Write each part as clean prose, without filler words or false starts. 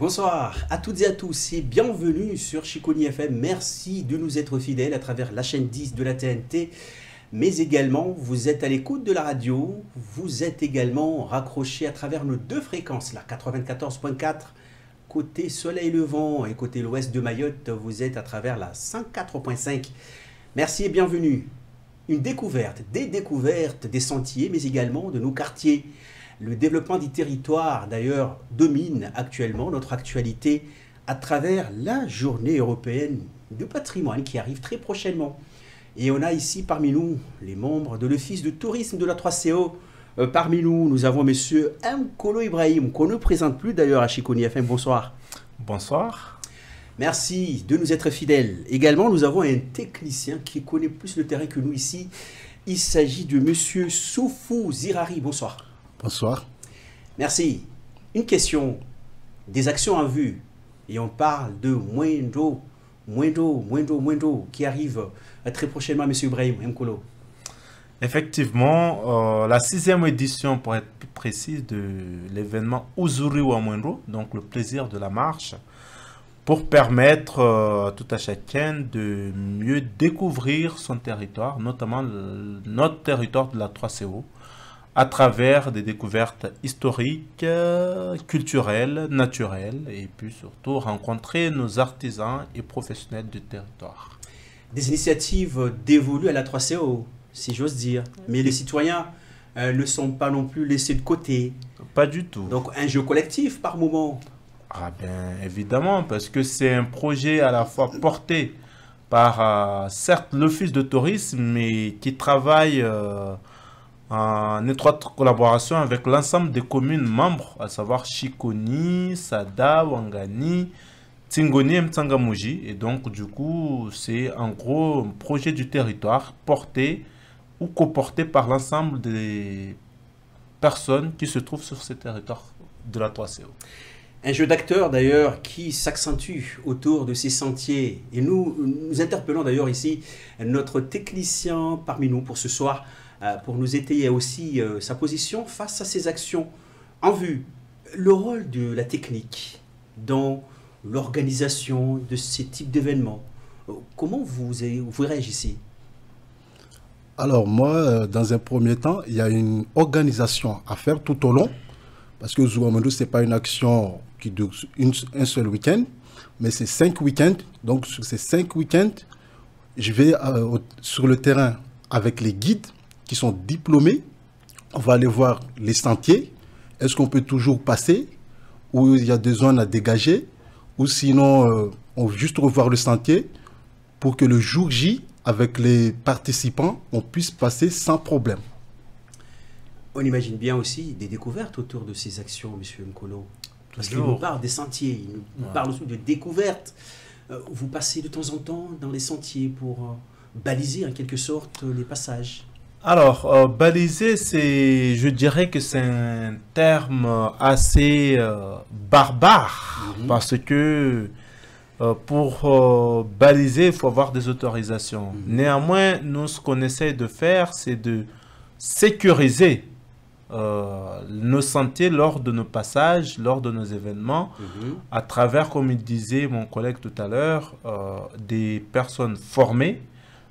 Bonsoir à toutes et à tous et bienvenue sur Chiconi FM. Merci de nous être fidèles à travers la chaîne 10 de la TNT, mais également vous êtes à l'écoute de la radio, vous êtes également raccrochés à travers nos deux fréquences, la 94.4 côté soleil levant et côté l'ouest de Mayotte, vous êtes à travers la 104.5. Merci et bienvenue. Une découverte, des découvertes des sentiers, mais également de nos quartiers. Le développement du territoire, d'ailleurs, domine actuellement notre actualité à travers la journée européenne du patrimoine qui arrive très prochainement. Et on a ici parmi nous les membres de l'Office de tourisme de la 3CO. Parmi nous, nous avons monsieur Mkolo Ibrahim, qu'on ne présente plus d'ailleurs à Chiconi FM. Bonsoir. Bonsoir. Merci de nous être fidèles. Également, nous avons un technicien qui connaît plus le terrain que nous ici. Il s'agit de monsieur Soufou Zirari. Bonsoir. Bonsoir. Merci. Une question. Des actions en vue. Et on parle de Mwendo qui arrive très prochainement, M. Ibrahim Mkolo. Effectivement, la 6e édition, pour être plus précise, de l'événement Uzuri wa Mwendo, donc le plaisir de la marche, pour permettre à tout à chacun de mieux découvrir son territoire, notamment notre territoire de la 3CO, à travers des découvertes historiques, culturelles, naturelles, et puis surtout rencontrer nos artisans et professionnels du territoire. Des initiatives dévolues à la 3CO, si j'ose dire. Mais les citoyens ne sont pas non plus laissés de côté. Pas du tout. Donc un jeu collectif par moment. Ah bien évidemment, parce que c'est un projet à la fois porté par, certes, l'Office de tourisme, mais qui travaille en étroite collaboration avec l'ensemble des communes membres, à savoir Chiconi, Sada, Wangani, Tingoni et Mtsangamouji. Et donc, du coup, c'est en gros un projet du territoire porté ou coporté par l'ensemble des personnes qui se trouvent sur ce territoire de la 3CO. Un jeu d'acteurs d'ailleurs qui s'accentue autour de ces sentiers. Et nous interpellons d'ailleurs ici notre technicien parmi nous pour ce soir, pour nous étayer aussi sa position face à ces actions en vue. Le rôle de la technique dans l'organisation de ces types d'événements, comment vous réagissez? Alors moi, dans un premier temps, il y a une organisation à faire tout au long, parce que Zouamendo, ce n'est pas une action qui dure un seul week-end, mais c'est 5 week-ends. Donc sur ces 5 week-ends, je vais sur le terrain avec les guides qui sont diplômés. On va aller voir les sentiers. Est-ce qu'on peut toujours passer, ou il y a des zones à dégager, ou sinon on va juste revoir le sentier pour que le jour J, avec les participants, on puisse passer sans problème. On imagine bien aussi des découvertes autour de ces actions, M. Mkolo. Parce qu'il nous parle des sentiers, il nous parle aussi de découvertes. Vous passez de temps en temps dans les sentiers pour baliser en quelque sorte les passages. Alors, baliser, je dirais que c'est un terme assez barbare, parce que pour baliser, il faut avoir des autorisations. Néanmoins, nous, ce qu'on essaie de faire, c'est de sécuriser nos sentiers lors de nos passages, lors de nos événements, à travers, comme il disait mon collègue tout à l'heure, des personnes formées,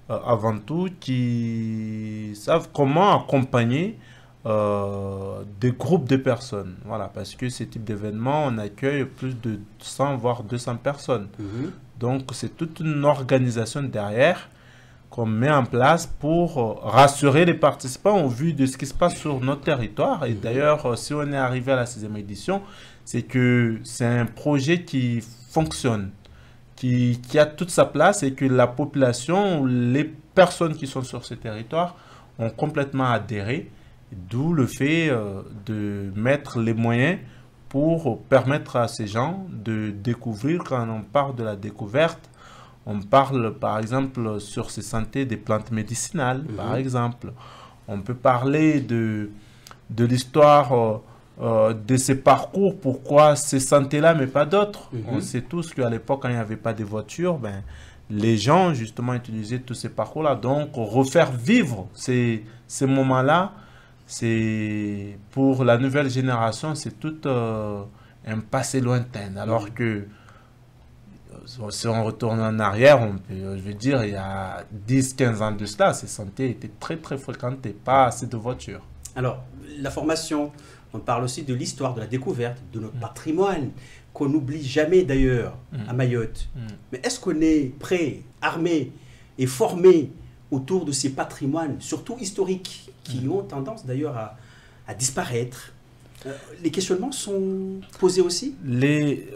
avant tout, qui savent comment accompagner des groupes de personnes. Voilà, parce que ce type d'événement, on accueille plus de 100 voire 200 personnes. Donc, c'est toute une organisation derrière qu'on met en place pour rassurer les participants au vu de ce qui se passe sur notre territoire. Et d'ailleurs, si on est arrivé à la 6e édition, c'est que c'est un projet qui fonctionne, qui a toute sa place, et que la population, les personnes qui sont sur ce territoire ont complètement adhéré, d'où le fait de mettre les moyens pour permettre à ces gens de découvrir. Quand on parle de la découverte, on parle par exemple sur ces sentiers des plantes médicinales, par exemple. On peut parler de l'histoire de ces parcours, pourquoi ces sentiers-là, mais pas d'autres. On sait tous qu'à l'époque, quand il n'y avait pas de voitures, ben, les gens justement utilisaient tous ces parcours-là. Donc, refaire vivre ces moments-là, c'est pour la nouvelle génération, c'est tout un passé lointain. Alors que si on retourne en arrière, je veux dire, il y a 10-15 ans de cela, ces sentiers étaient très très fréquentés, pas assez de voitures. Alors, la formation, on parle aussi de l'histoire, de la découverte, de notre patrimoine, qu'on n'oublie jamais d'ailleurs à Mayotte. Mais est-ce qu'on est prêt, armé et formé autour de ces patrimoines, surtout historiques, qui ont tendance d'ailleurs à disparaître? Les questionnements sont posés aussi?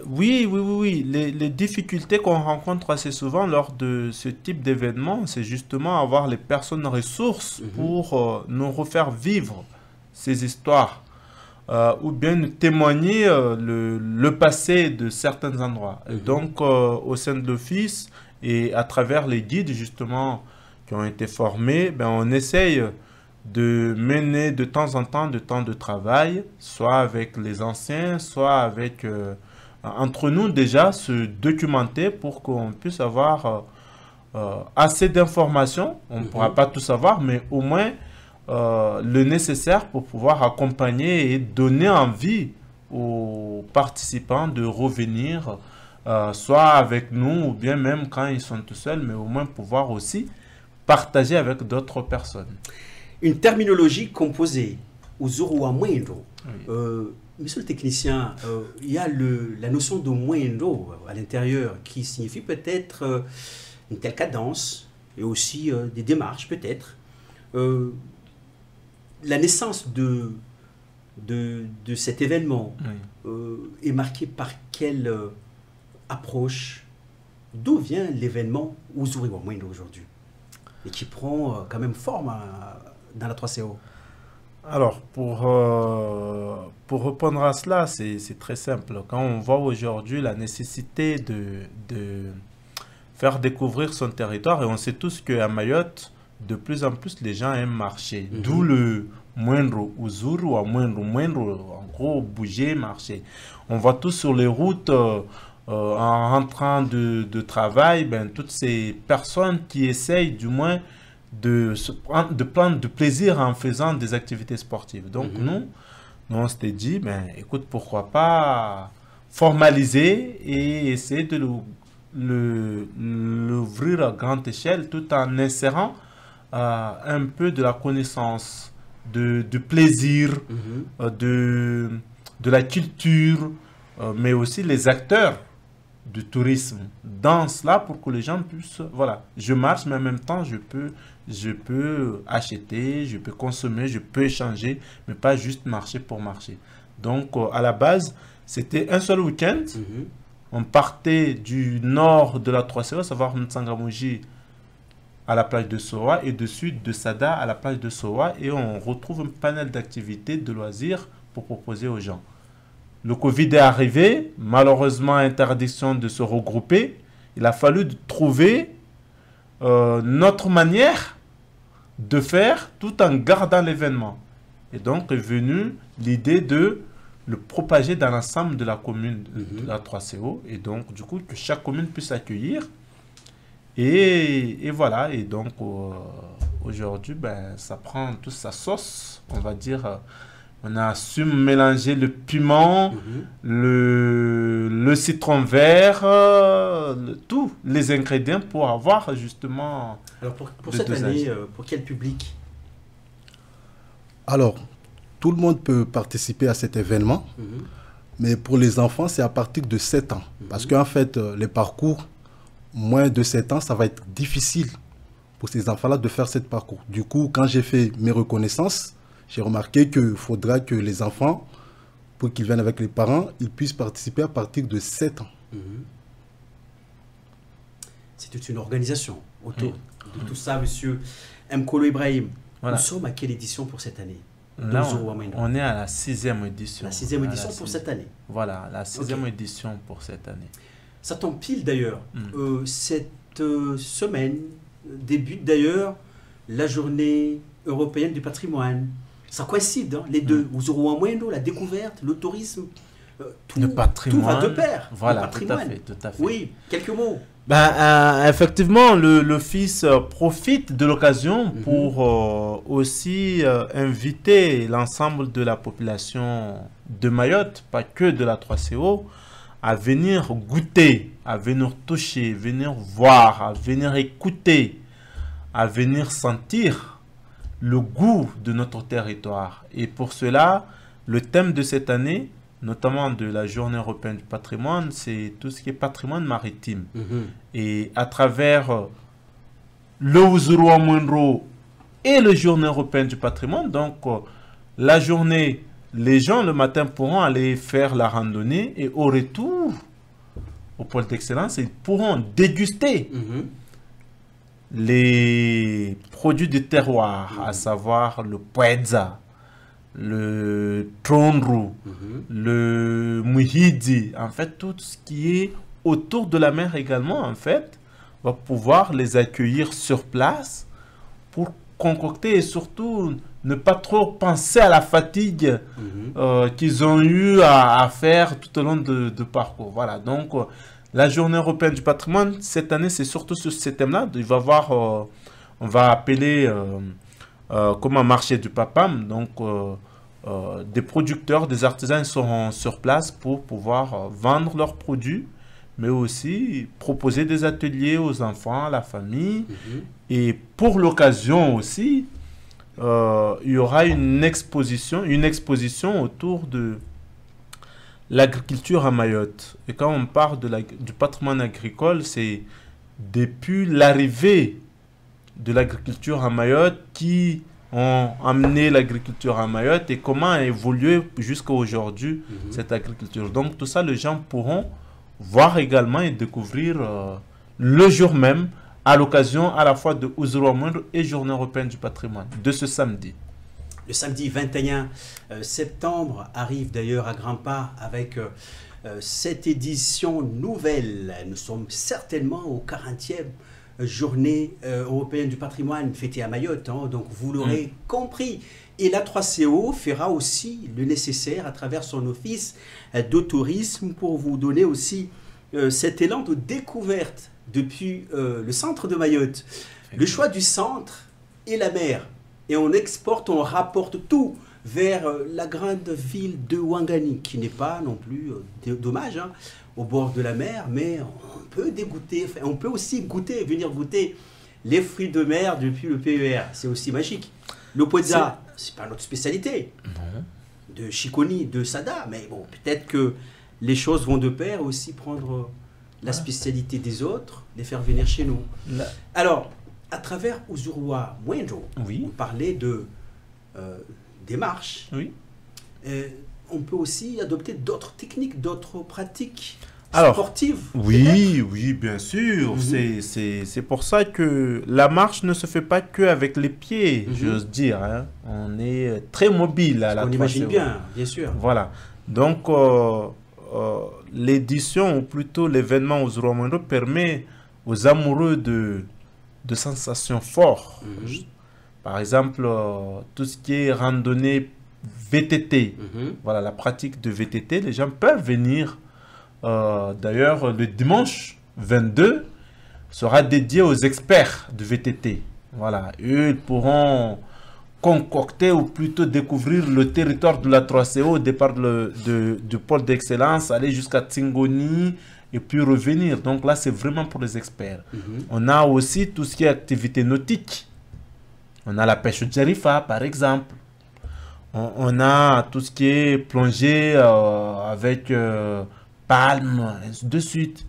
Oui. Les difficultés qu'on rencontre assez souvent lors de ce type d'événement, c'est justement avoir les personnes ressources pour nous refaire vivre ces histoires. Ou bien nous témoigner le passé de certains endroits. Et donc, au sein de l'office et à travers les guides, justement, qui ont été formés, ben, on essaye de mener de temps en temps de temps de travail, soit avec les anciens, soit avec entre nous déjà, se documenter pour qu'on puisse avoir assez d'informations. On ne pourra pas tout savoir, mais au moins le nécessaire pour pouvoir accompagner et donner envie aux participants de revenir, soit avec nous, ou bien même quand ils sont tout seuls, mais au moins pouvoir aussi partager avec d'autres personnes. Une terminologie composée, Uzuru wa Mwendo. Monsieur le technicien, il y a la notion de Mwendo à l'intérieur qui signifie peut-être une telle cadence et aussi des démarches peut-être. La naissance de cet événement est marquée par quelle approche? D'où vient l'événement Uzuru wa Mwendo aujourd'hui et qui prend quand même forme dans la 3CO? Alors, pour répondre à cela, c'est très simple. Quand on voit aujourd'hui la nécessité de faire découvrir son territoire, et on sait tous qu'à Mayotte, de plus en plus, les gens aiment marcher. D'où le Mwendo, Uzuru wa Mwendo. Mwendo, en gros, bouger, marcher. On voit tous sur les routes, en rentrant de travail, ben, toutes ces personnes qui essayent du moins de prendre du plaisir en faisant des activités sportives. Donc nous, on s'était dit, ben, écoute, pourquoi pas formaliser et essayer de l'ouvrir à grande échelle tout en insérant un peu de la connaissance, du plaisir, de la culture, mais aussi les acteurs du tourisme dans cela pour que les gens puissent, voilà, je marche mais en même temps je peux acheter, je peux consommer, je peux échanger, mais pas juste marcher pour marcher. Donc à la base c'était un seul week-end. On partait du nord de la 3CO, à savoir Mtsangamouji à la plage de Soa, et de sud de Sada à la plage de Soa, et on retrouve un panel d'activités, de loisirs pour proposer aux gens. Le Covid est arrivé, malheureusement interdiction de se regrouper. Il a fallu trouver notre manière de faire tout en gardant l'événement. Et donc est venue l'idée de le propager dans l'ensemble de la commune de la 3CO. Et donc du coup que chaque commune puisse accueillir. Et voilà, et donc aujourd'hui, ben, ça prend toute sa sauce, on va dire. On a su mélanger le piment, le citron vert, tous les ingrédients pour avoir justement... Alors pour cette année, pour quel public? Alors, tout le monde peut participer à cet événement, mais pour les enfants, c'est à partir de 7 ans. Parce qu'en fait, les parcours, moins de 7 ans, ça va être difficile pour ces enfants-là de faire ce parcours. Du coup, quand j'ai fait mes reconnaissances, j'ai remarqué qu'il faudra que les enfants, pour qu'ils viennent avec les parents, ils puissent participer à partir de 7 ans. C'est toute une organisation autour de tout ça, monsieur Mkolo Ibrahim. Voilà. Nous sommes à quelle édition pour cette année? Là, on est à la 6e édition. La 6e édition pour cette année. Voilà, la 6e édition pour cette année. Ça tombe pile d'ailleurs. Cette semaine débute d'ailleurs la journée européenne du patrimoine. Ça coïncide, hein, les deux. Uzuru wa Mwendo, la découverte, le tourisme. tout va de pair. Voilà, tout à fait. Oui, quelques mots. Effectivement, le fils profite de l'occasion pour aussi inviter l'ensemble de la population de Mayotte, pas que de la 3CO, à venir goûter, à venir toucher, venir voir, à venir écouter, à venir sentir le goût de notre territoire. Et pour cela, le thème de cette année, notamment de la Journée européenne du patrimoine, c'est tout ce qui est patrimoine maritime. Et à travers le Ouzourou Mwenro et la Journée européenne du patrimoine, donc la journée, les gens le matin pourront aller faire la randonnée et au retour au pôle d'excellence, ils pourront déguster les produits du terroir, à savoir le poedza, le tronru, le muhidi, en fait tout ce qui est autour de la mer également, en fait, va pouvoir les accueillir sur place pour concocter et surtout ne pas trop penser à la fatigue qu'ils ont eu à faire tout au long de parcours. Voilà, donc la Journée européenne du patrimoine, cette année, c'est surtout sur ce thème-là. Il va y avoir, on va appeler comme un marché du Papam, donc des producteurs, des artisans seront sur place pour pouvoir vendre leurs produits, mais aussi proposer des ateliers aux enfants, à la famille. Et pour l'occasion aussi, il y aura une exposition autour de l'agriculture à Mayotte. Et quand on parle du patrimoine agricole, c'est depuis l'arrivée de l'agriculture à Mayotte qui ont amené l'agriculture à Mayotte et comment a évolué jusqu'à aujourd'hui cette agriculture. Donc tout ça, les gens pourront voir également et découvrir le jour même, à l'occasion à la fois de Ouzourou Mwenro et Journée européenne du patrimoine, de ce samedi. Le samedi 21 septembre arrive d'ailleurs à grands pas avec cette édition nouvelle. Nous sommes certainement au 40e Journée européenne du patrimoine fêtée à Mayotte, hein, donc vous l'aurez compris. Et la 3CO fera aussi le nécessaire à travers son office de tourisme pour vous donner aussi cet élan de découverte depuis le centre de Mayotte. Le choix du centre et la mer. Et on exporte, on rapporte tout vers la grande ville de Ouangani, qui n'est pas non plus dommage, hein, au bord de la mer, mais on peut dégoûter, on peut aussi goûter, venir goûter les fruits de mer depuis le PER. C'est aussi magique. Le poedza, c'est pas notre spécialité. Non. De Chiconi, de Sada, mais bon, peut-être que les choses vont de pair aussi prendre la spécialité des autres, les faire venir chez nous. Alors, à travers Ouzourou Mwenro, on parlait de démarche. On peut aussi adopter d'autres techniques, d'autres pratiques sportives. Oui, bien sûr. C'est pour ça que la marche ne se fait pas qu'avec les pieds, j'ose dire. Hein. On est très mobile à la 3CO. On imagine bien sûr. Voilà. Donc, l'édition, ou plutôt l'événement Ouzourou Mwenro permet aux amoureux de sensations fortes. Par exemple, tout ce qui est randonnée VTT, voilà, la pratique de VTT, les gens peuvent venir. D'ailleurs, le dimanche 22 sera dédié aux experts de VTT. Voilà, eux, ils pourront concocter ou plutôt découvrir le territoire de la 3CO au départ du pôle d'excellence, aller jusqu'à Tsingoni et puis revenir. Donc là, c'est vraiment pour les experts. On a aussi tout ce qui est activité nautique. On a la pêche au Djarifa, par exemple. On a tout ce qui est plongée avec palme, ainsi de suite.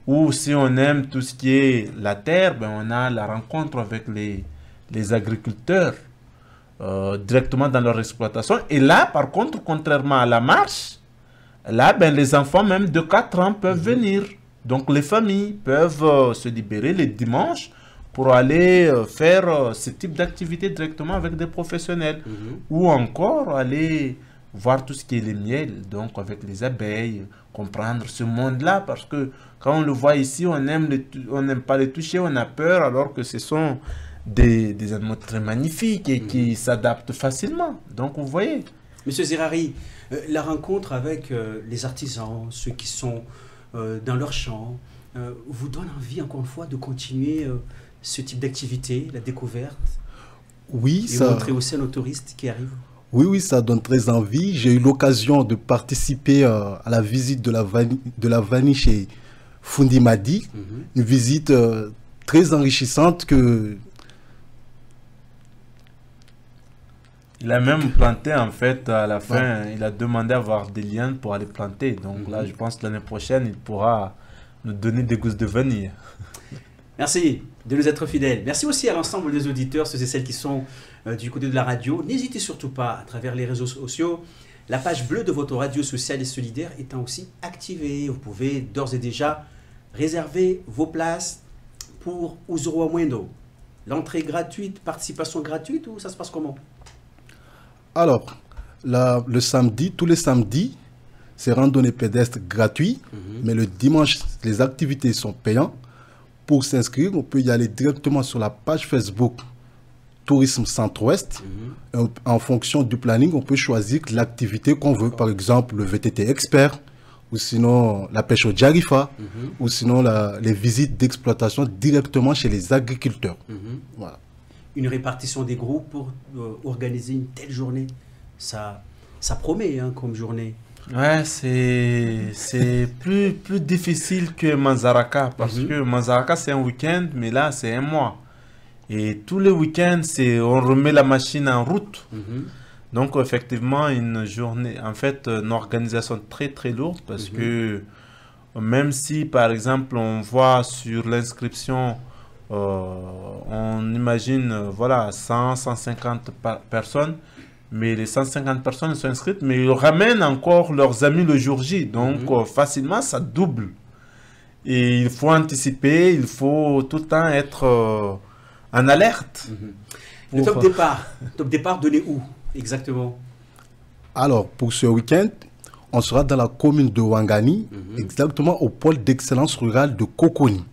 Ou si on aime tout ce qui est la terre, ben on a la rencontre avec les agriculteurs directement dans leur exploitation. Et là, par contre, contrairement à la marche, là, ben, les enfants même de 4 ans peuvent venir. Donc les familles peuvent se libérer les dimanches pour aller faire ce type d'activité directement avec des professionnels. Ou encore aller voir tout ce qui est les miels, donc avec les abeilles, comprendre ce monde-là, parce que quand on le voit ici, on n'aime pas les toucher, on a peur, alors que ce sont des animaux très magnifiques et qui s'adaptent facilement. Donc vous voyez. Monsieur Zerari, la rencontre avec les artisans, ceux qui sont dans leur champ, vous donne envie, encore une fois, de continuer ce type d'activité, la découverte, Oui, et ça, montrer aussi à nos touristes qui arrivent? oui, ça donne très envie. J'ai eu l'occasion de participer à la visite de la vanille chez Fundi Madi, Mhm. une visite très enrichissante que Il a même planté, en fait, à la fin, il a demandé à avoir des liens pour aller planter. Donc là, je pense que l'année prochaine, il pourra nous donner des gousses de vanille. Merci de nous être fidèles. Merci aussi à l'ensemble des auditeurs, ceux et celles qui sont du côté de la radio. N'hésitez surtout pas, à travers les réseaux sociaux, la page bleue de votre radio sociale et solidaire étant aussi activée. Vous pouvez d'ores et déjà réserver vos places pour Uzuru Amwendo. L'entrée gratuite, participation gratuite, ou ça se passe comment? Alors, le samedi, tous les samedis, c'est randonnée pédestre gratuit, mais le dimanche, les activités sont payantes. Pour s'inscrire, on peut y aller directement sur la page Facebook Tourisme Centre-Ouest. En fonction du planning, on peut choisir l'activité qu'on veut. Par exemple, le VTT expert, ou sinon la pêche au Djarifa, ou sinon les visites d'exploitation directement chez les agriculteurs. Voilà. Une répartition des groupes pour organiser une telle journée, ça promet hein, comme journée. Ouais, c'est plus difficile que Manzaraka parce que Manzaraka c'est un week-end, mais là c'est un mois. Et tous les week-ends, on remet la machine en route. Donc effectivement, une journée, en fait, une organisation très très lourde parce que même si par exemple on voit sur l'inscription, on imagine voilà 100-150 personnes. Mais les 150 personnes sont inscrites, mais ils ramènent encore leurs amis le jour J. Donc, facilement, ça double. Et il faut anticiper, il faut tout le temps être en alerte. Le top départ donné où exactement? Alors, pour ce week-end, on sera dans la commune de Ouangani, exactement au pôle d'excellence rurale de Coconi.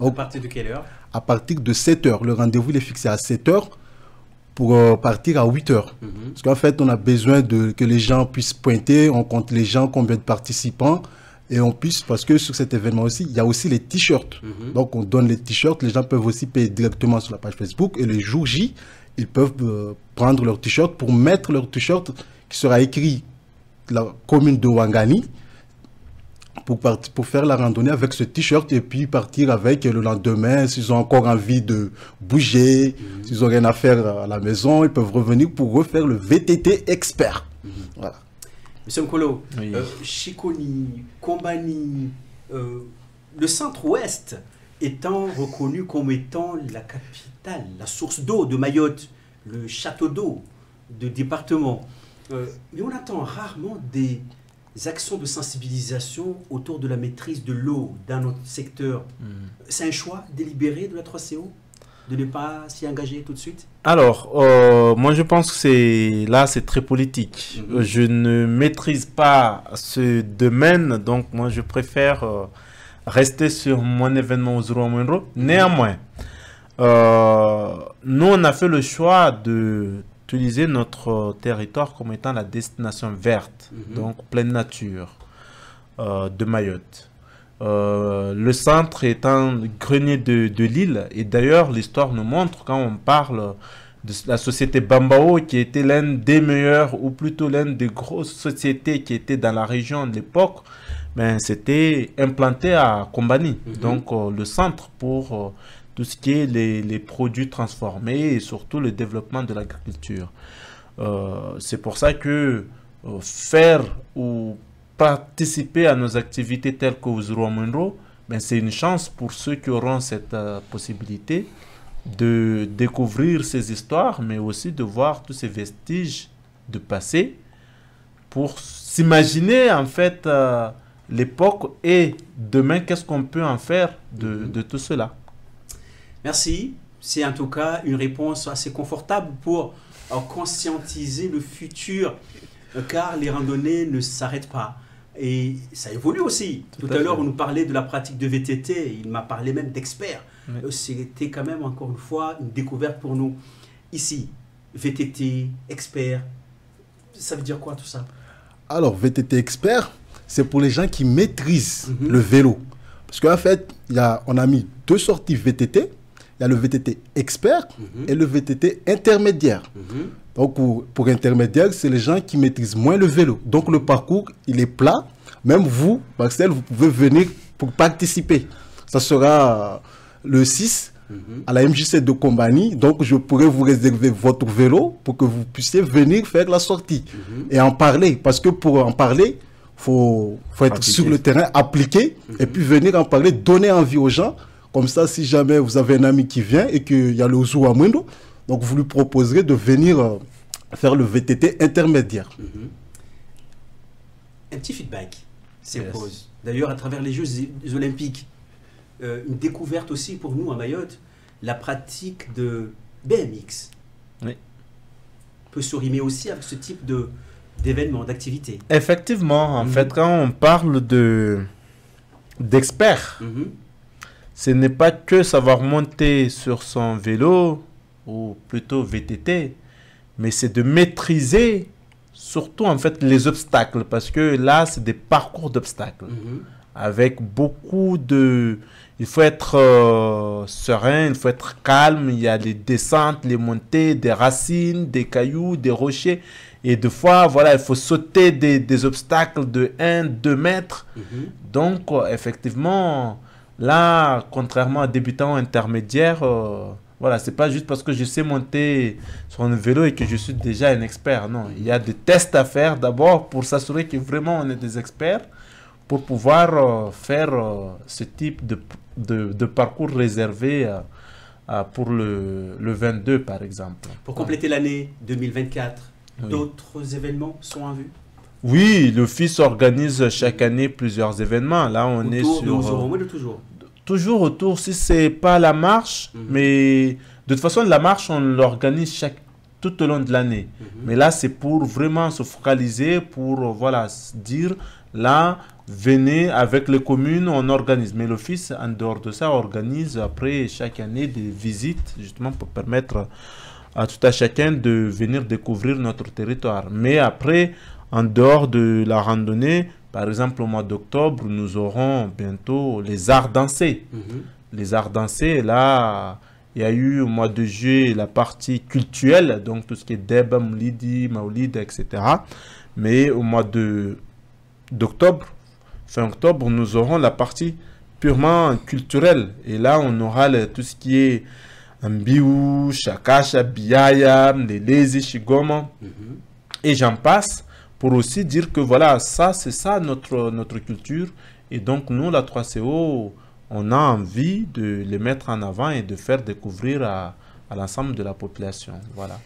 À partir de quelle heure? À partir de 7 h. Le rendez-vous il est fixé à 7 h. Pour partir à 8 h. Parce qu'en fait, on a besoin que les gens puissent pointer, on compte les gens, combien de participants, et on puisse, parce que sur cet événement aussi, il y a aussi les t-shirts. Donc, on donne les t-shirts, les gens peuvent aussi payer directement sur la page Facebook, et le jour J, ils peuvent prendre leur t-shirt pour mettre leur t-shirt qui sera écrit la commune de Ouangani, pour faire la randonnée avec ce t-shirt et puis partir avec le lendemain. S'ils ont encore envie de bouger, s'ils ont rien à faire à la maison, ils peuvent revenir pour refaire le VTT expert. Voilà. Monsieur Nkolo, Oui. Chikoni, Kombani, le centre-ouest étant reconnu comme étant la capitale, la source d'eau de Mayotte, le château d'eau de département. Mais on attend rarement des actions de sensibilisation autour de la maîtrise de l'eau dans notre secteur. C'est un choix délibéré de la 3CO de ne pas s'y engager tout de suite? Alors, moi je pense que c'est très politique. Je ne maîtrise pas ce domaine, donc moi je préfère rester sur mon événement Uzuru Amwendo. Néanmoins, nous on a fait le choix d'utiliser notre territoire comme étant la destination verte, donc pleine nature de Mayotte. Le centre est un grenier de l'île, et d'ailleurs l'histoire nous montre, quand on parle de la société Bambao, qui était l'une des meilleures, ou plutôt l'une des grosses sociétés qui était dans la région de l'époque, ben, c'était implanté à Kombani, donc le centre pour tout ce qui est les produits transformés et surtout le développement de l'agriculture. C'est pour ça que faire ou participer à nos activités telles que Uzuru Amwendo, ben c'est une chance pour ceux qui auront cette possibilité de découvrir ces histoires, mais aussi de voir tous ces vestiges de passé pour s'imaginer en fait l'époque et demain qu'est-ce qu'on peut en faire de tout cela. Merci. C'est en tout cas une réponse assez confortable pour conscientiser le futur, car les randonnées ne s'arrêtent pas. Et ça évolue aussi. Tout à l'heure, on nous parlait de la pratique de VTT. Il m'a parlé même d'experts. C'était quand même, encore une fois, une découverte pour nous. Ici, VTT, experts, Ça veut dire quoi tout ça? Alors, VTT expert, c'est pour les gens qui maîtrisent le vélo. Parce qu'en fait, on a mis 2 sorties VTT. Il y a le VTT expert et le VTT intermédiaire. Donc, pour intermédiaire, c'est les gens qui maîtrisent moins le vélo. Donc, le parcours, il est plat. Même vous, Marcel, vous pouvez venir pour participer. Ça sera le 6 à la MJC de Combani. Donc, je pourrais vous réserver votre vélo pour que vous puissiez venir faire la sortie et en parler. Parce que pour en parler, faut être sur le terrain, appliquer et puis venir en parler, donner envie aux gens. Comme ça, si jamais vous avez un ami qui vient et qu'il y a le Zouamendo, donc vous lui proposerez de venir faire le VTT intermédiaire. Un petit feedback s'impose. D'ailleurs, à travers les Jeux olympiques, une découverte aussi pour nous à Mayotte, la pratique de BMX peut se rimer aussi avec ce type d'événements, d'activités. Effectivement, en fait, quand on parle d'experts, ce n'est pas que savoir monter sur son vélo, ou plutôt VTT, mais c'est de maîtriser surtout en fait les obstacles, parce que là, c'est des parcours d'obstacles, avec beaucoup de... Il faut être serein, il faut être calme, il y a les descentes, les montées, des racines, des cailloux, des rochers, et des fois, voilà, il faut sauter des obstacles de 1-2 mètres. Donc, effectivement... Là, contrairement à débutants intermédiaires, voilà, c'est pas juste parce que je sais monter sur un vélo et que je suis déjà un expert. Non, il y a des tests à faire d'abord pour s'assurer que vraiment on est des experts pour pouvoir faire ce type de parcours réservé pour le 22 par exemple. Pour compléter l'année 2024, d'autres événements sont en vue? Oui, l'Office organise chaque année plusieurs événements. Là, on est sur... Toujours autour, si c'est pas la marche, mais de toute façon, la marche, on l'organise tout au long de l'année. Mais là, c'est pour vraiment se focaliser, pour voilà, se dire, là, venez avec les communes, on organise. Mais l'Office, en dehors de ça, organise après chaque année des visites, justement pour permettre à tout à chacun de venir découvrir notre territoire. Mais après... En dehors de la randonnée, par exemple au mois d'octobre, nous aurons bientôt les arts dansés. Les arts dansés, là, il y a eu au mois de juillet la partie culturelle, donc tout ce qui est Deba, Moulidi, Maoulid, etc. Mais au mois d'octobre, fin octobre, nous aurons la partie purement culturelle. Et là, on aura tout ce qui est Ambiou, Chakacha, Biaya, Lelezi, Shigoma, et j'en passe. Pour aussi dire que voilà, ça, c'est ça notre culture. Et donc, nous, la 3CO, on a envie de les mettre en avant et de faire découvrir à l'ensemble de la population. Voilà.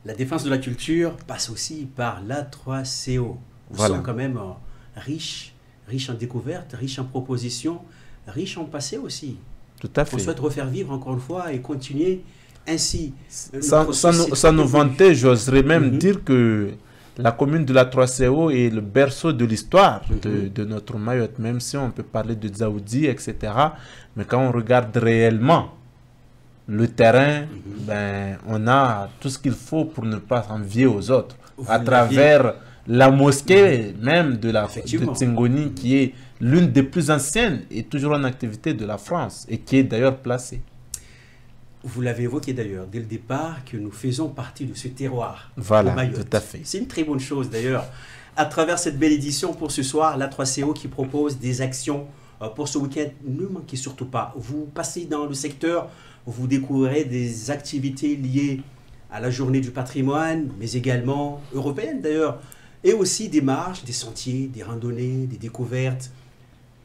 La défense de la culture passe aussi par la 3CO. Nous sommes quand même riches en découvertes, riches en propositions, riches en passé aussi. Tout à fait. On souhaite refaire vivre encore une fois et continuer ainsi. Sans nous vanter, j'oserais même dire que la commune de la 3CO est le berceau de l'histoire de notre Mayotte, même si on peut parler de Dzaoudi, etc. Mais quand on regarde réellement le terrain, ben, on a tout ce qu'il faut pour ne pas envier aux autres. À travers la mosquée même de Tsingoni, qui est l'une des plus anciennes et toujours en activité de la France, et qui est d'ailleurs placée. Vous l'avez évoqué d'ailleurs dès le départ que nous faisons partie de ce terroir. Voilà, tout à fait. C'est une très bonne chose d'ailleurs. À travers cette belle édition pour ce soir, la 3CO qui propose des actions pour ce week-end, ne manquez surtout pas. Vous passez dans le secteur, vous découvrirez des activités liées à la journée du patrimoine, mais également européenne d'ailleurs, et aussi des marches, des sentiers, des randonnées, des découvertes,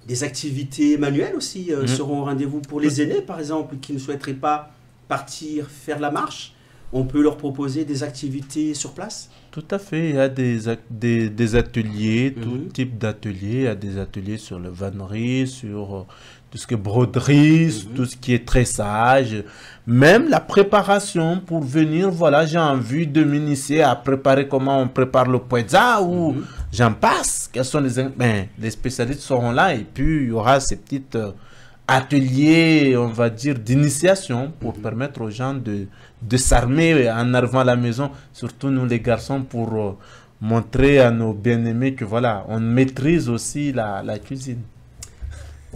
des activités manuelles aussi seront au rendez-vous pour les aînés par exemple qui ne souhaiteraient pas partir faire la marche. On peut leur proposer des activités sur place? Tout à fait, il y a des ateliers, tout type d'ateliers. Il y a des ateliers sur le vannerie, sur tout ce qui est broderie, tout ce qui est tressage, même la préparation pour venir, voilà, j'ai envie de m'initier à préparer comment on prépare le poedza ou j'en passe. Quels sont les spécialistes seront là et puis il y aura ces petites ateliers, on va dire, d'initiation pour permettre aux gens de s'armer en arrivant à la maison, surtout nous les garçons, pour montrer à nos bien-aimés que voilà, on maîtrise aussi la cuisine.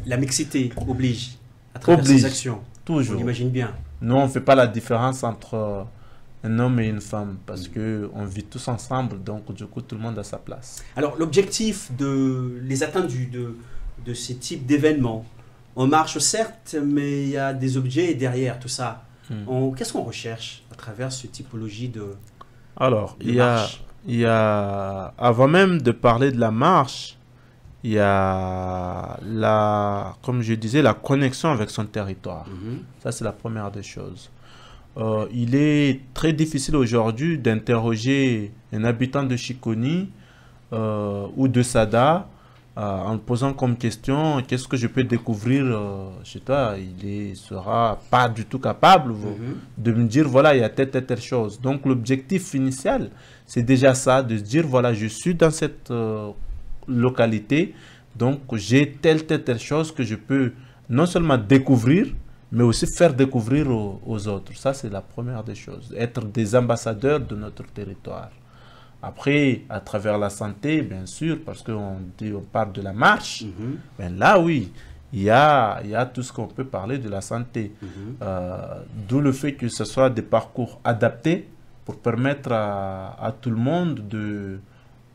La mixité oblige à travers ces actions. Toujours. On l'imagine bien. Nous, on ne fait pas la différence entre un homme et une femme parce qu'on vit tous ensemble, donc du coup, tout le monde a sa place. Alors, l'objectif les atteintes de ces types d'événements, on marche certes, mais il y a des objets derrière tout ça. Qu'est-ce qu'on recherche à travers ce typologie de Alors, marche? il y a, avant même de parler de la marche, il y a comme je disais, la connexion avec son territoire. Ça, c'est la première des choses. Il est très difficile aujourd'hui d'interroger un habitant de Chiconi ou de Sada en posant comme question qu'est-ce que je peux découvrir chez toi. Il sera pas du tout capable de me dire voilà, il y a telle chose. Donc l'objectif initial, c'est déjà ça, de se dire voilà, je suis dans cette localité, donc j'ai telle chose que je peux non seulement découvrir, mais aussi faire découvrir aux autres. Ça, c'est la première des choses. Être des ambassadeurs de notre territoire. Après, à travers la santé, bien sûr, parce qu'on parle de la marche, ben là, oui, il y a tout ce qu'on peut parler de la santé. D'où le fait que ce soit des parcours adaptés pour permettre à tout le monde de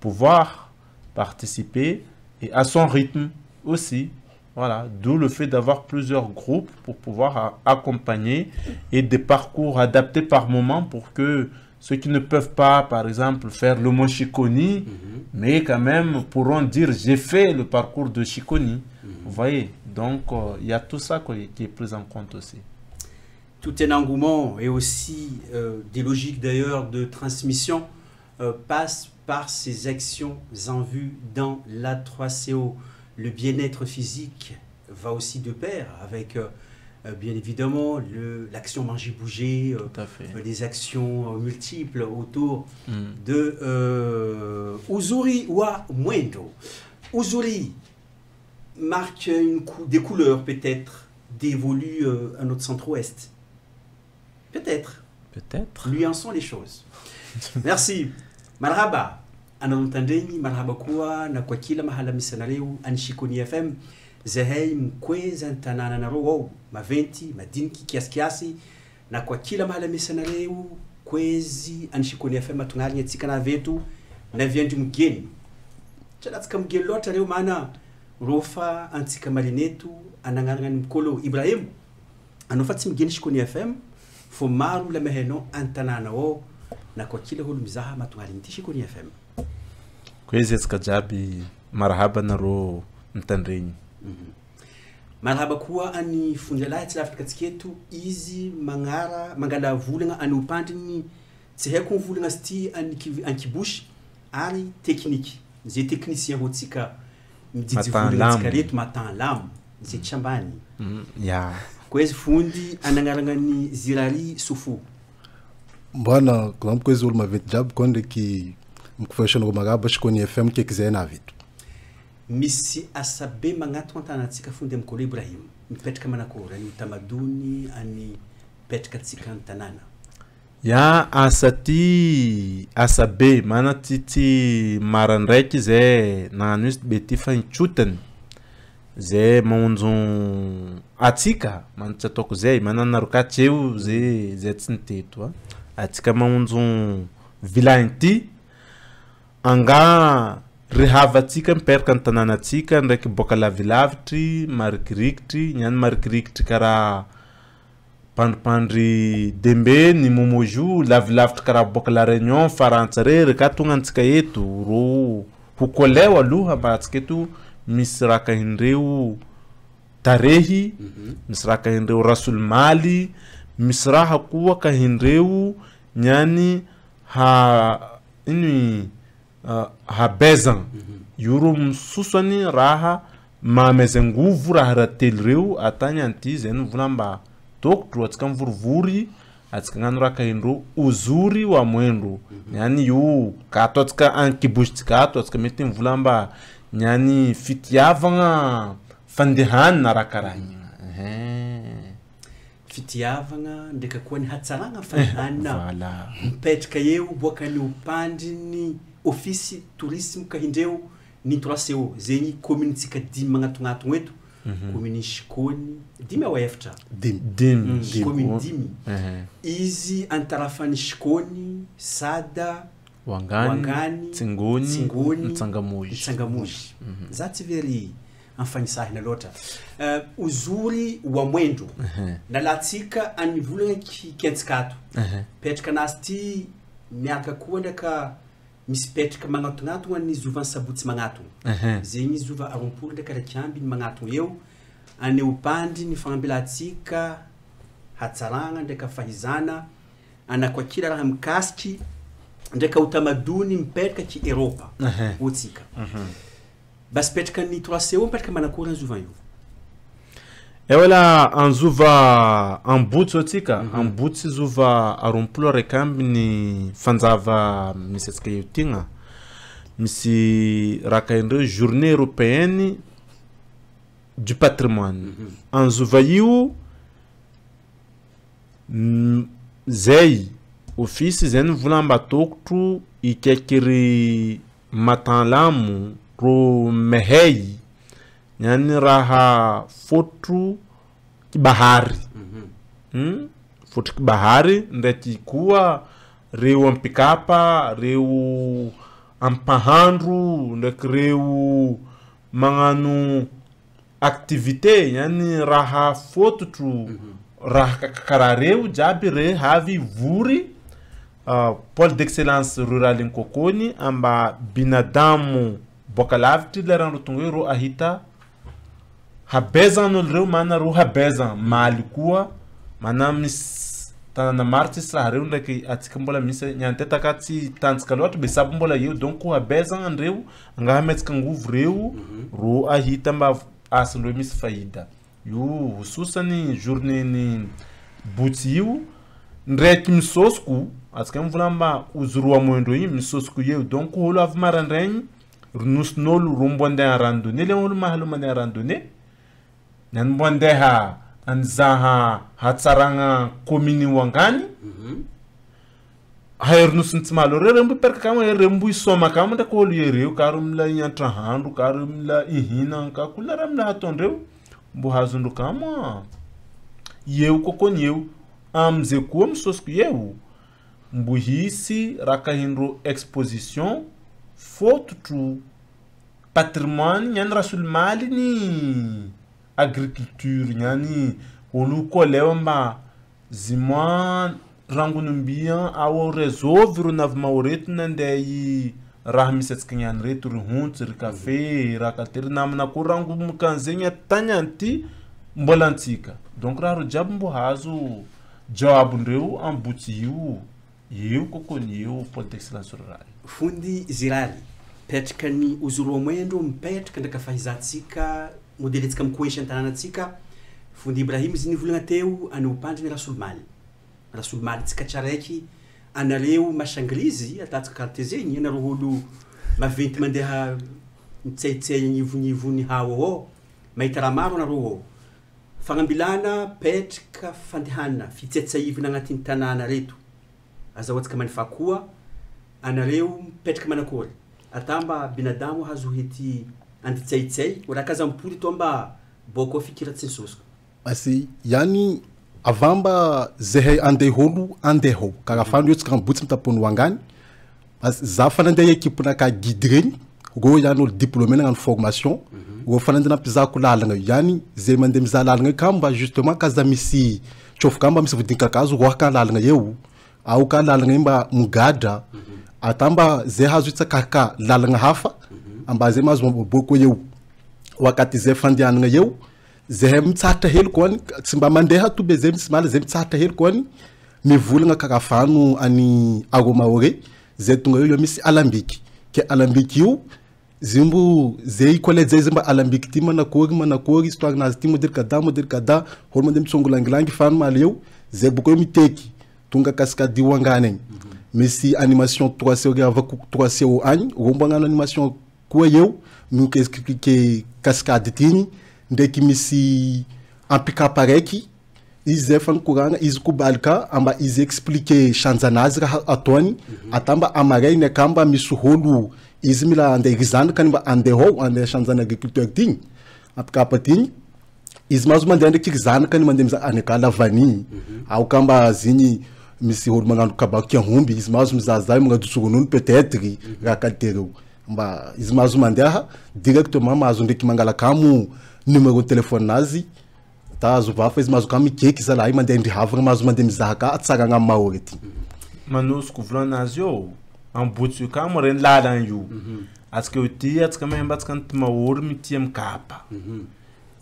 pouvoir participer et à son rythme aussi. Voilà, d'où le fait d'avoir plusieurs groupes pour pouvoir accompagner et des parcours adaptés par moment pour que ceux qui ne peuvent pas, par exemple, faire le mont Chiconi, mais quand même pourront dire j'ai fait le parcours de Chiconi. Vous voyez, donc il y a tout ça qui est pris en compte aussi. Tout un engouement et aussi des logiques d'ailleurs de transmission passent par ces actions en vue dans l'A3CO. Le bien-être physique va aussi de pair avec, bien évidemment, l'action manger-bouger, les actions multiples autour de Uzuri wa Mwendo. Uzuri marque des couleurs peut-être dévolues à notre centre-ouest. Peut-être. Peut-être. Nuançons les choses. Merci. Marhaba. Anamtandeni marhaba kuwa na kwa kila mahala misana leo Anshikoni FM zehei mkweza ntanana na roho maventi madinki kiasi na kwa kila mahala misana leo kwezi Anshikoni FM atungali nyetika na vetu na vyendi mgeni chalatika mgeni lota leo maana rofa antika marinetu anangarangani mkolo Ibrahim anofati mgeni Shikoni FM fomaru la meheno antanana wo na kwa kila hulu mizaha matungali Shikoni FM. Kwezi skajabi marhaba na ro mtandrenyi. Marhaba kuwa ani fundela iti Afrika tiketu izi mangala vulinga ani upandini tseheko vulinga sti ani kibush ari tekniki. Nze teknisien hotika mdidi vulinga tikaretu matan lam. Nze chambani. Ya. Kwezi fundi anangarangani zirari sufu. Bwana kwa kwezi ulma vetjab konde ki mkufesha ngo magaba Shikoni FM kekize na vitu misi asabe mangatu antanatika funde mkolo Ibrahim mpetka manakora ni utamaduni ani petka tsikantanana ya asati asabe mana titi maranreki ze na nus betifa nchuten ze monzon atika mancha toko ze mana naruka cheu ze tsintetwa atika monzon vilanti anga rihavatsika mperka antananatsika ndraiky boka lavilavitry marikirikitry nyany marikirikitry kara pandripandry dembe ni momoju lavilavitry kara boka la Réunion farantsa rery ka tonga antsika eto ro hokoleo aloha mba atsika eto misy raka hindreo tarehy misy raka hindreo rasolmaly misy raha koa ka hindreo nyany habezan yuro msusani raha mamezenguvu raha ratelreo atany anty zany volamba tokotro atsika mvorivory atsika ngano raka hindro uzuri wa mwendo yani io kato atsika ankibushitsika ato atsika mety volamba nyani fitiavagna fandehana rakarahina fitiavagna ndeka koa ni hatsaragna fandehana voilà mpetraka eo boka ni upandiny office tourisme ka hindreo ni traceo zegny commune tsika dimy magnatognato eto commune Shikony dimy ao efatra commune dimy izy antarafany Shikony Sada Wangani Tsingoni Tsangamoji za tsy very anfanisahina loatra uzury wa mwendo na latsika anivolagna kiantsikato petraka anazy ty miaraka koa ndraka misy petraka magnatognato ny zova sabotsy magnatogna zegny zova arompolo ndraka rakiamby ny magnatogna eo aneo pandry ny fagnambilatsika hatsaragna ndraka fahizana anakoakira raha mikasiky ndraka utamaduni mipetraka ki Europa otsika bas petraka ny traceo petraka manakory zova io wala anzuva ambutsy otsika ambutsy zuva arompolo rekamby ny fanjava misy atsika io tigna misy rakaindreo journée européenne du patrimoine anzuva io zay office zany volamba tokotro ikekiry matanlamo ro mehey nyani raha fotro kibahari fotro kibahari ndraiky koa reo ampikapa reo ampahandro ndraiky reo magnano activité nyani raha fototro raha kakarareo jiaby re havy vory pôle d'excellence rurale Nkokoni amba binadamu boka lavitry lerano tonga ro ahita habezan'olo reo mana ro habezan maly koa mana misy tanana maro tsisy raha reo ndraiky atsika mbola misy nyantetaka tsy tanjaka loatra be sabo mbola eo donc habezan andreo angahametsika ngovo reo ro ahita mba asandreo misy faida io hususany journée ni butsy io ndraiky misosoko atsika mvolamba uzuru mwendo io misosoko io donc olo avy marandraigny ronoson'olo ro mbo andeha randonnée le olo mahalo mandeha randonnée nany mbo andeha anzaha hatsaragna commune Wangani hay ronosony tsy mahalo reo mbo perka kamo reo mbo isoma kamo ndraiky olo ireo karo mila iantrahandro karo mila ihina ka kulera mila hatondreo mbo hazondro kamo eo kokony eo amze koa misosoko eo mbo hisy rakahindro exposition fototro patrimoine nyani rasolmaly ni agriculture nyani olo koleo mba zimoa rangonombian ao resolve ro navy maoreto nandeha raha misy atsika nyani reto ry hontsy ry café raha kaltery namana ko rango mukanzegny tany anty mbola antsika donc raha ro jiaby mbo hazo jawabundreo ambutsy io kokony io pôle d'excellence rurale fundi zirali petraka ny uzuru mwendo mpetraka ndraka fahizatsika modele tsika mikoesha tananatsika fundi Ibrahim zini volagna teo aneo pandry ny rasolmaly tsika tsaraiky anareo masanglizy atatsika karte zegny anareo olo maventy mandeha mitsaitsay agnivonivony hao mahita raha maro anareo fagnambilana petraka fandehana fitsaitsahivina agnatin'ny tanàna reto azahoatsika manifakoa anareo petraka manakory atamba binadamu hazo hety anditsaitsay ora kazampury to mba boko fikira tsinsosoko asi yani avamba zehe andeholo andeho karafando yotsika mbutsy mtapony Wangani as za fanandeha equipe na ka guide regny go yani olo diplômé na formation go fanandena pizako lalagna yani ze mande miza lalagna kamba justement kaza misy chof kamba misy vodinkakazo go ka lalagna eo au ka lalagna mba mugadra atamba ze hazo tsaka lalagna hafa amba ze mazo boko eo wakati ze fandianagna eo ze mitsatra hely koany tsy mba mandeha to be ze misy mala ze mitsatra hely koany mivolagna karafano ani agomaore ze tonga eo misy alambiky ke alambiky io zimbo ze collège ze mba alambiky ty manakory histoire nazy ty modèle kada hol mande mitsongolangilangy fano mala eo ze boko miteky tonga kaskadi Wangani misy animation 3C avako 3C agny rombo agnano animation koa eo nuke expliquer cascade tiny ndraiky misy ampikapa raiky izy efa nikoragna izy kobalika amba izy expliquer chanjanazy raha ataony atamba amarainy akamba misy holo izy mila andeha zanaka mba andeha chanjana agriculteur tigny apikapatigny izy mahazo mandeha ndraiky zanaka ny mandeha miza anaka lavani ao kamba zigny misy olo magnano kabako kiahomby izy mahazo mizazay magnadoso ronono peut-être raha kalitereo mba izy mahazo mandeha directement mahazo ndraiky mangalakamo numéro téléphone nazy tazo vafa izy mahazo kamo keky zalahy mandeha ndry havagna mahazo mandeha mizahaka atsara agna mahôry ty manosiko volanazy io ambotsy io kamo reny lalan io atsika io ty atsika mahemba atsika ny mahôry mitia mikapa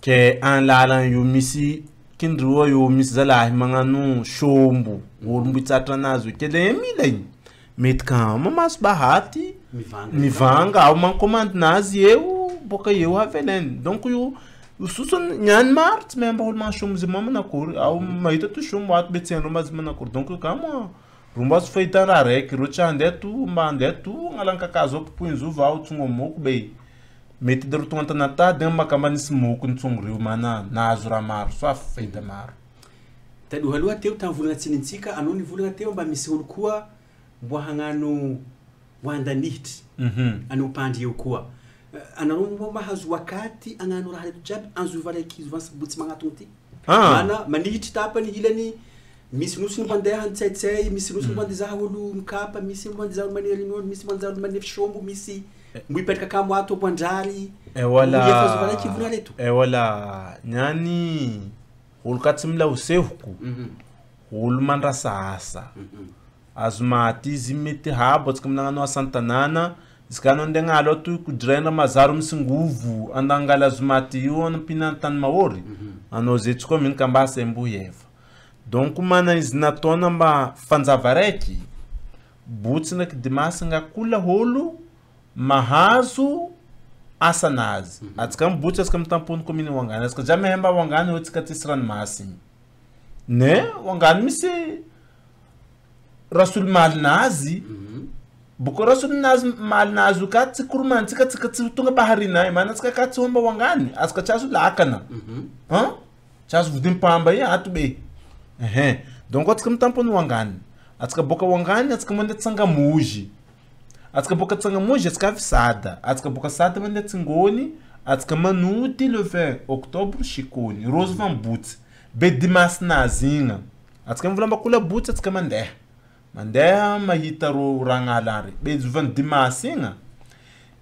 ke an lalan io misy kindroa io misy zalahy magnano shombo olo mbo hitsatra anazy io kele mila igny mety kamo maso bahaty mivanga ao mancommande nazy eo boka eo havelany donc io susony nyany maro tsy mahemba olo magnashombo zay manakory ao mahita to shombo ato betsenro mazy manakory donc io kamo romba azo fahitana raha raiky ro tsy andeha to mba andeha to agnalan'ny kakazo popoinzova ao tsongo moko be mety de rotonga tanata de makamba nisy moko nitsongo reo mana nahazo raha maro so fahita maro taloha aloha teo tavolagna tsinitsika anao nivolagna teo mba misy olo koa mbo hagnano hoandanihitry anao mpandry eo koa anao mbo mahazo wakati agnano raha reto jiaby anzova raiky izy vansabotsy magnatony ty mana manihitry tapany ilany misy nosy ny mandeha antsaitsay misy nosy ny mandeha olo mikapa misy mandeha maniry olo misy mandeha manefy shombo misy mbo ipetraka kamo ato amboandrary wala nyani olo ka tsy mila osehoko olo mandrasa asa azo maty izy mety habo atsika minagnano asantanana izy ka anao ndeha gnalo ato kodiraina mazaro misy ngovo andangala azo maty io anampina tany mahôry anao zay tsy koa miny ka mba asembo eva donc mana izy nataona mba fanjava raiky botsina ki dimasanga kula holo mahazo asanazy atsika mibotsy atsika mitampony kominy wangany atsika ja mahemba wangany ho tsika tsisy ranomasiny ne wangany misy rasul malinazy boko rasul malinazy ka tsy kurman tsika tsy tonga baharina mana tsika ka tsy homba wangany atsika chasu lakana chasu vudimpamba ya atube donc atsika mitampony wangany atsika boka wangany atsika mande tsanga muji atsika boka tsanga muji atsika visada atsika boka sada mande tsingoni atsika manuty le 20 octobre shikoni rose van boots be dimas nazinga atsika mvulamba kula boots atsika mandeha mahita ro rangalare be van dimas inga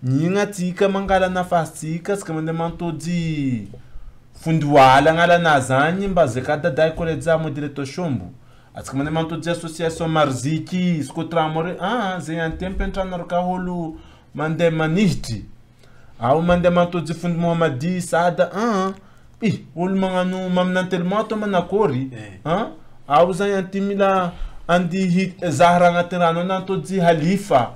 nyinga tsika mangala nafasika atsika mande mantodi funduala ngala nazanyi mba zekada dai koleja mo direto shombo atsika mande mantodi association marziki skotramore zay antempo entrana ro ka holo mande manihitry ao mande mantodi fundu Mohamadi sada olo magnano maminantelmo ato manakory ao zay antimila andi zahra agnaty rano nantodi halifa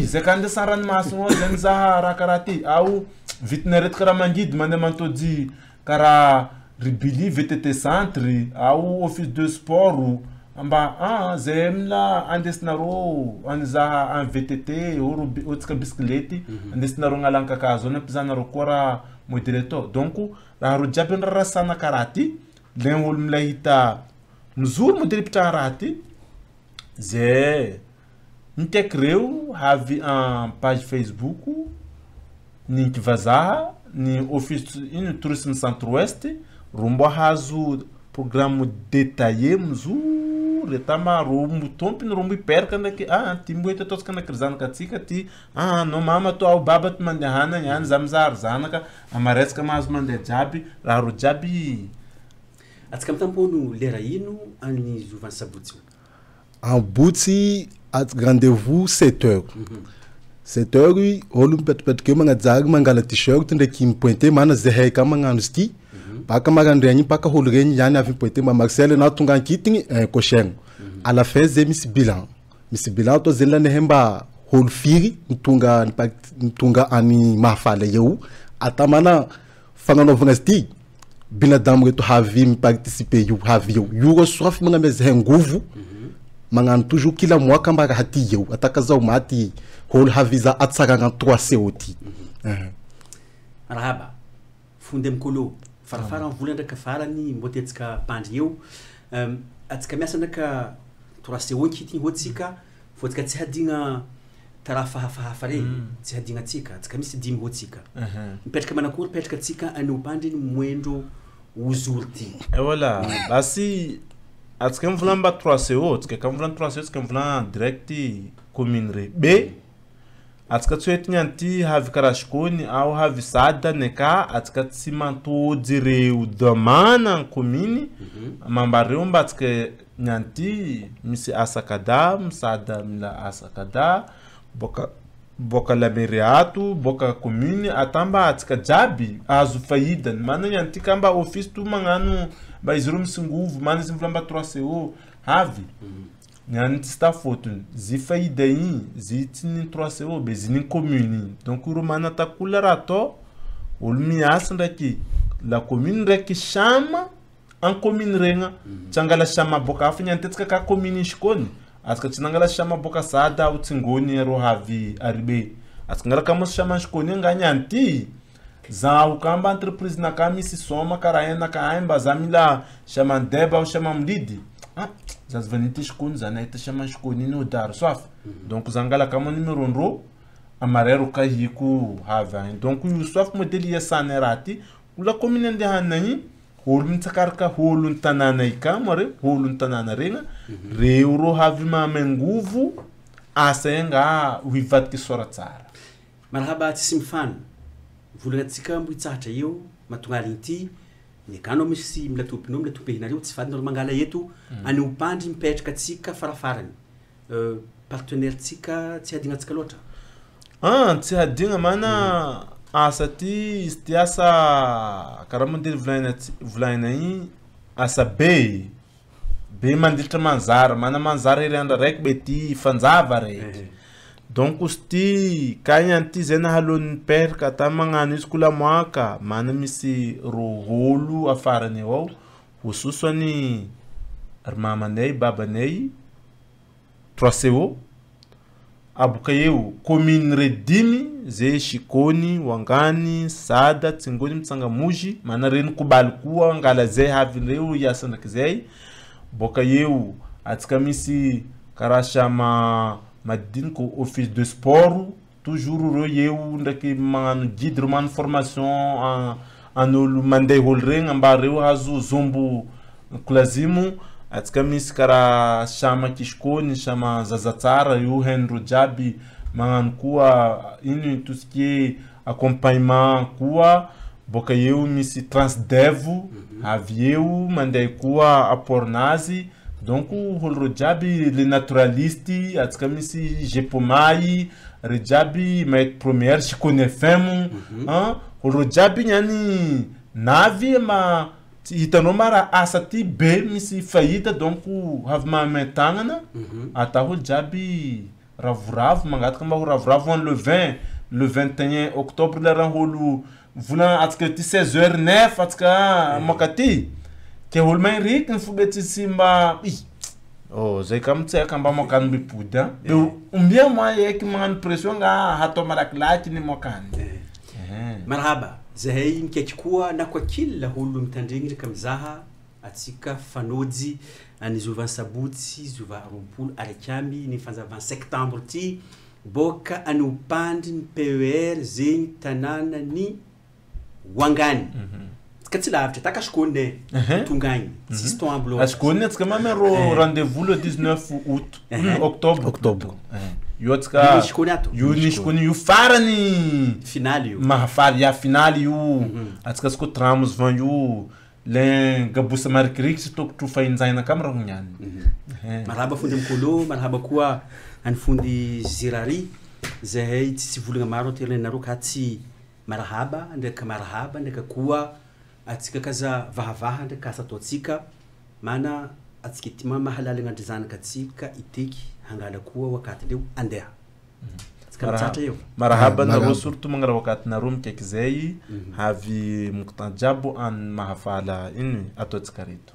zay ka andesa ranomasina zay mizaha raha karaha ty ao vitinarety karaha mangidy mande mantodi karaha ribili VTT centre ao office de sport amba zay mila andesinaro anzaha an VTT otsika bisikilety andesinaro agnalan'ny kakazo nampizanaro koa raha moderateur donc raha ro jiaby nirarasana karaha ty le olo mila hita mizoro moderipitrana raha ty zay mitaiky reo havy en page Facebook ny kivazaha ny office ino tourisme centre-ouest rombo hazo programme détaillé mizoro retama rombo tompiny rombo iperaka ndraiky timbo eto ataotsika nakry zanaka atsika ty no mama to ao baba ty mandehana nyany za mizary zanaka amaretsika mahazo mandeha jiaby raha ro jiaby atsika mitampono lera ino any zovan'ny sabotsy en botsy at rendez-vous 7h 7h olo mipetrapetraka eo magnajary mangala t-shirt ndraiky mipointe mana zay haika magnano izy ty baka marandregny baka holo regny ihany avy mipointe ma Marcel na tonga ankitigny cochegno à la fin zay misy bilan to zay lany mba holo firy nitonga any mahafaly eo ata mana fagnanaovagna azy ty binadamu reto havy miparticiper io havy io soif magnamia zay ngovo magnano toujours kila mois kamba raha ty eo ataka zao maty holo haviza atsaragna 3 CO ty rahaba funde mkolo farafara amin'ny vola ndraika farany mbotentsika pandry eo atsika miasa ndraika toraseo nkitiny hoatsika fotsika tsy hadigna tara fahafahafa regny tsy hadigna atsika atsika misy dimy hoatsika mipetraka manakory petraka atsika anio pandry moendro ozorty voilà basi atsika mivolagna mba 3CO atsika ka mivolagna 3CO atsika mivolagna direct commune re b atsika tsy hoetiny anty havy karashikony ao havy sada neka atsika tsy mantody reo damana commune mambareo mba atsika nyanty misy asakada misada mila asakada boka lameriato boka commune atamba atsika jaby azo faidany mana nyanty kamba office tu magnano mba izy ro misingovo mana izy mivlamba 3CO havy nyanty staff fotony zi faida igny zi tsiny 3CO be ziny commune donc ro mana takula rato olo miasa ndraiky la commune ndraiky chama en commune regna tsangala chama boka afa nyanty atsika ka commune shikony atsika tsy nangala chama boka sada utsingoni ro havy aribe atsika ngala kamo chama shikony nga nyanty za ukamba entreprise na kami si soma karaena ka aimba zamila chama deba au chama mlidi zazy vanity shikony zana ita chama shikony no dar soif donc zangala kamo numéro ndro amarero kahiko havy donc yu soif modeli ya sanerati ula commune ndehanani olo mitsakaraka holo ntanana ikamare holo ntanana regna reo ro havy mamengovo asenga uivatiky sora tsara marhaba tsy mifano volagnatsika mbo itsahatra eo matongaly ity nekano misy milatopinao milatopehinareo tsy fadinao mangala eto any opandry mipetraka atsika farafarany partenaire tsika tsy hadignatsika loatra tsy hadigna mana asa ty izy ty asa karaha mandely volaina igny asa be mandilitra manzara mana manzara hery andra raiky be ty fanjava raiky donc izy ty kagny anty zay nahalony perka ta magnano izy kola moaka mana misy roholo afarany eo ao hososoany ry mamanay babanay 3CO abuka eo commune redimi ze shikoni wangani sada tsingoni mtsangamuji mana reni kubali kuwa ngala zay havy reo yasa nakizay boka eo atsika misy karasha madini ko office de sport toujours ro eo ndraky magnano guide romano formation anolo mandeha holo regny mba reo hazo zombo kulazimu atsika misy kara shama kishikoni shama zazatsara io henro jaby magnano koa ino tout ce qui est accompagnement koa boka eo misy transdev avy eo mandeha koa appornazy donc holo jaby le naturaliste atsika misy jepomai re jaby maître première Shikoni FM holo jaby nyani navy ma hitanao mara asa ty be misy fahita donc havy mametanana ata holo jaby ravoravo mangataka mba ho ravoravo le 21 octobre la holo vola atsika ty 16h09 atsika mokati ke holo mairiky ny fobe tsy mba zay kam tsaka mba mokany mipody umbia moa eky magnano pression nga hatao malakilaky ny mokany marhaba zahay mikaiky koa na kwa kila holo mitandregny reka mizaha atsika fanojy any zova sabotsy zova rompolo arakamby ny fanjava septembre ty boka any opandry ny PER zegny tanàna ny Wangany ka tsy lavitra takashikony tongagny tsisy toamblo ashikony atsika mame ro rendez-vous le 19 août octobre io atsika io nishikony io farany finale io mahafary ya finale io atsika sko tramos van io le gabusa marikiriki sy tokotro fahinjaina kam raha nyany marhaba fundi mkolo marhaba koa any fundi zirari zahay tsy volagna maro telenareo ka tsy marhaba ndraika koa atsika kaza vahavaha ndraika asa ataotsika mana atsika ty mahalala gn'andry zanaka atsika iteky hangala koa wakati ndeo andeha marahaba nareo surtout magnara wakati nareo mikaiky zay havy moktan jabo an mahafala iny ataotsika reto